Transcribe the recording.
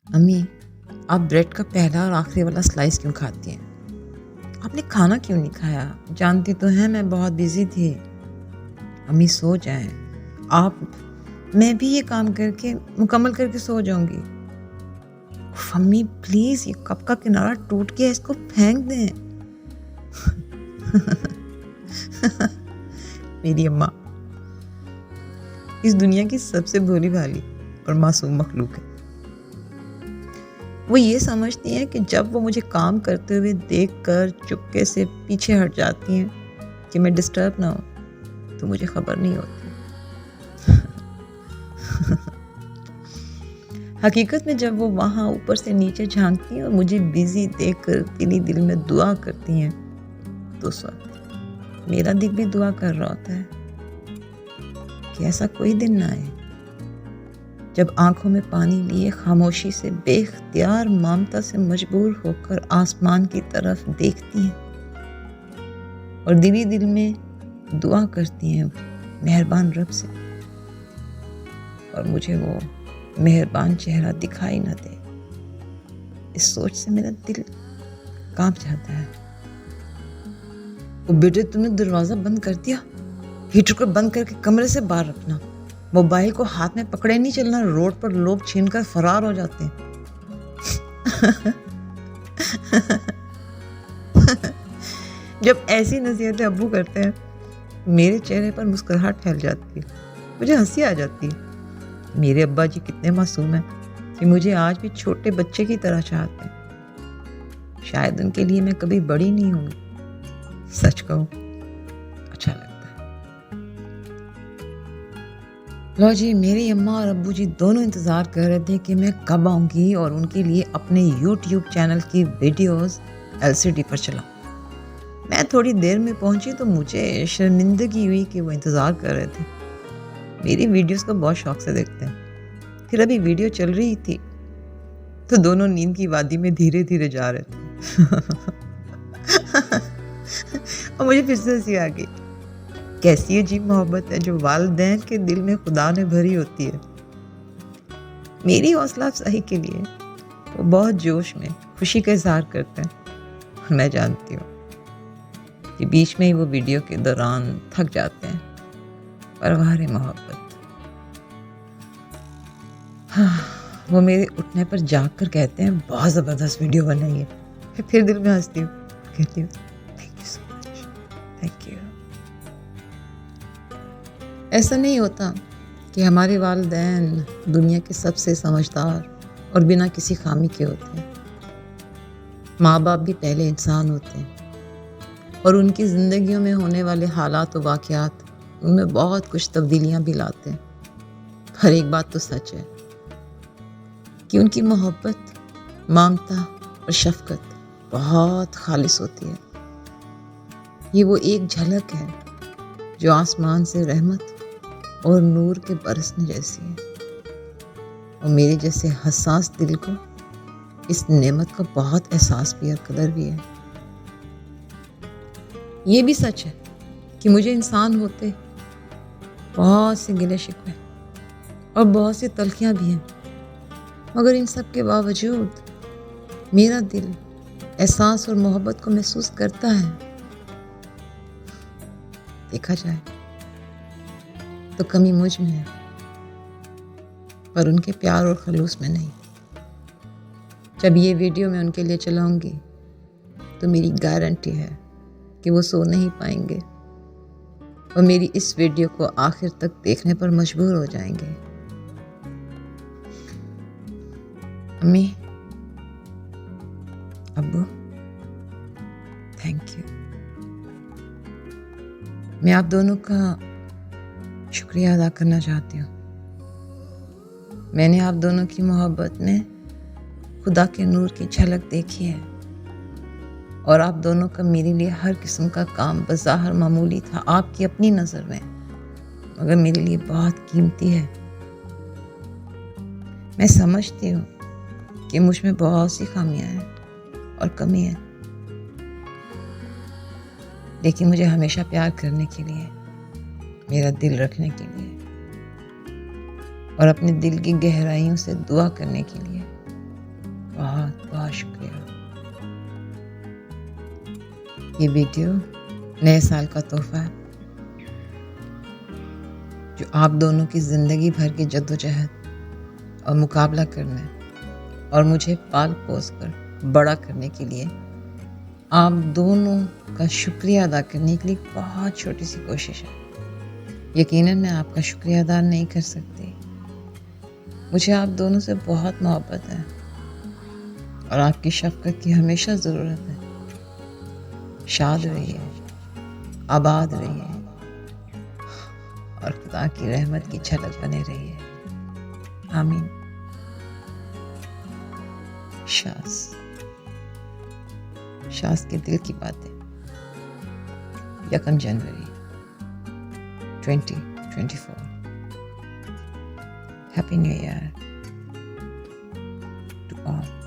अम्मी, आप ब्रेड का पहला और आखिरी वाला स्लाइस क्यों खाती हैं? आपने खाना क्यों नहीं खाया? जानती तो हैं मैं बहुत बिज़ी थी। अम्मी सो जाएँ। आप मैं भी ये काम करके मुकम्मल करके सो जाऊँगी। उफ़ अम्मी प्लीज़, ये कप का किनारा टूट गया, इसको फेंक दें। मेरी अम्मा इस दुनिया की सबसे भोली-भाली और मासूम मखलूक है। वो ये समझती हैं कि जब वो मुझे काम करते हुए देखकर चुपके से पीछे हट जाती हैं कि मैं डिस्टर्ब ना हूँ, तो मुझे खबर नहीं होती। हकीकत में जब वो वहाँ ऊपर से नीचे झाँकती हैं और मुझे बिज़ी देखकर दिली दिल में दुआ करती हैं, तो उस वक़्त मेरा दिल भी दुआ कर रहा होता है कि ऐसा कोई दिन ना आए जब आँखों में पानी लिए खामोशी से बेख्तियार ममता से मजबूर होकर आसमान की तरफ देखती हैं और दिली दिल में दुआ करती हैं मेहरबान रब से, और मुझे वो मेहरबान चेहरा दिखाई न दे। इस सोच से मेरा दिल कांप जाता है। वो बेटे, तुमने दरवाज़ा बंद कर दिया? हीटर को बंद करके कमरे से बाहर रखना। मोबाइल को हाथ में पकड़े नहीं चलना, रोड पर लोग छीनकर फरार हो जाते हैं। जब ऐसी नसीहतें अब्बू करते हैं, मेरे चेहरे पर मुस्कुराहट फैल जाती है, मुझे हंसी आ जाती है। मेरे अब्बा जी कितने मासूम हैं कि मुझे आज भी छोटे बच्चे की तरह चाहते हैं। शायद उनके लिए मैं कभी बड़ी नहीं होंगी। सच कहूँ, अच्छा लगता है। लो जी, मेरी अम्मा और अब्बू जी दोनों इंतज़ार कर रहे थे कि मैं कब आऊँगी और उनके लिए अपने YouTube चैनल की वीडियोस LCD पर चलाऊँ। मैं थोड़ी देर में पहुँची तो मुझे शर्मिंदगी हुई कि वो इंतज़ार कर रहे थे। मेरी वीडियोस को बहुत शौक से देखते हैं। फिर अभी वीडियो चल रही थी तो दोनों नींद की वादी में धीरे धीरे जा रहे थे। और मुझे फिर से हंसी आ गई। कैसी अजीब मोहब्बत है जो वालिदैन के दिल में खुदा ने भरी होती है। मेरी हौसला अफजाई के लिए वो बहुत जोश में खुशी का इजहार करते हैं। मैं जानती हूँ कि बीच में ही वो वीडियो के दौरान थक जाते हैं। परवार मोहब्बत। हाँ, वो मेरे उठने पर जाग कर कहते हैं बहुत ज़बरदस्त वीडियो बनाई है। फिर दिल में हंसती हूँ, कहती हूँ thank you so much, thank you. ऐसा नहीं होता कि हमारे वालिदैन दुनिया के सबसे समझदार और बिना किसी खामी के होते हैं। माँ बाप भी पहले इंसान होते हैं और उनकी ज़िंदगियों में होने वाले हालात और वाक़यात उनमें बहुत कुछ तब्दीलियाँ भी लाते हैं। पर एक बात तो सच है कि उनकी मोहब्बत, ममता और शफ़क़त बहुत ख़ालिस होती है। ये वो एक झलक है जो आसमान से रहमत और नूर के बरसने जैसी है, और मेरे जैसे हसास दिल को इस नेमत का बहुत एहसास भी और कदर भी है। ये भी सच है कि मुझे इंसान होते बहुत से गिले शिकवे और बहुत सी तलखियाँ भी हैं, मगर इन सब के बावजूद मेरा दिल एहसास और मोहब्बत को महसूस करता है। देखा जाए तो कमी मुझ में है, पर उनके प्यार और खलूस में नहीं। जब ये वीडियो मैं उनके लिए चलाऊंगी तो मेरी गारंटी है कि वो सो नहीं पाएंगे और मेरी इस वीडियो को आखिर तक देखने पर मजबूर हो जाएंगे। अम्मी, अब्बू, थैंक यू। मैं आप दोनों का शुक्रिया अदा करना चाहती हूँ। मैंने आप दोनों की मोहब्बत में खुदा के नूर की झलक देखी है, और आप दोनों का मेरे लिए हर किस्म का काम बज़ाहिर मामूली था आपकी अपनी नज़र में, मगर मेरे लिए बहुत कीमती है। मैं समझती हूँ कि मुझ में बहुत सी खामियां हैं और कमी है, लेकिन मुझे हमेशा प्यार करने के लिए, मेरा दिल रखने के लिए और अपने दिल की गहराइयों से दुआ करने के लिए बहुत बहुत शुक्रिया। ये वीडियो नए साल का तोहफा है, जो आप दोनों की ज़िंदगी भर की जद्दोजहद और मुकाबला करने और मुझे पाल पोस कर बड़ा करने के लिए आप दोनों का शुक्रिया अदा करने के लिए बहुत छोटी सी कोशिश है। यकीनन मैं आपका शुक्रिया अदा नहीं कर सकती। मुझे आप दोनों से बहुत मोहब्बत है और आपकी शफ़क़त की हमेशा ज़रूरत है। शाद रहिए, आबाद रहिए और खुदा की रहमत की झलक बने रहिए। आमीन। शास के दिल की बातें, 1 जनवरी 2024। Happy new year to all.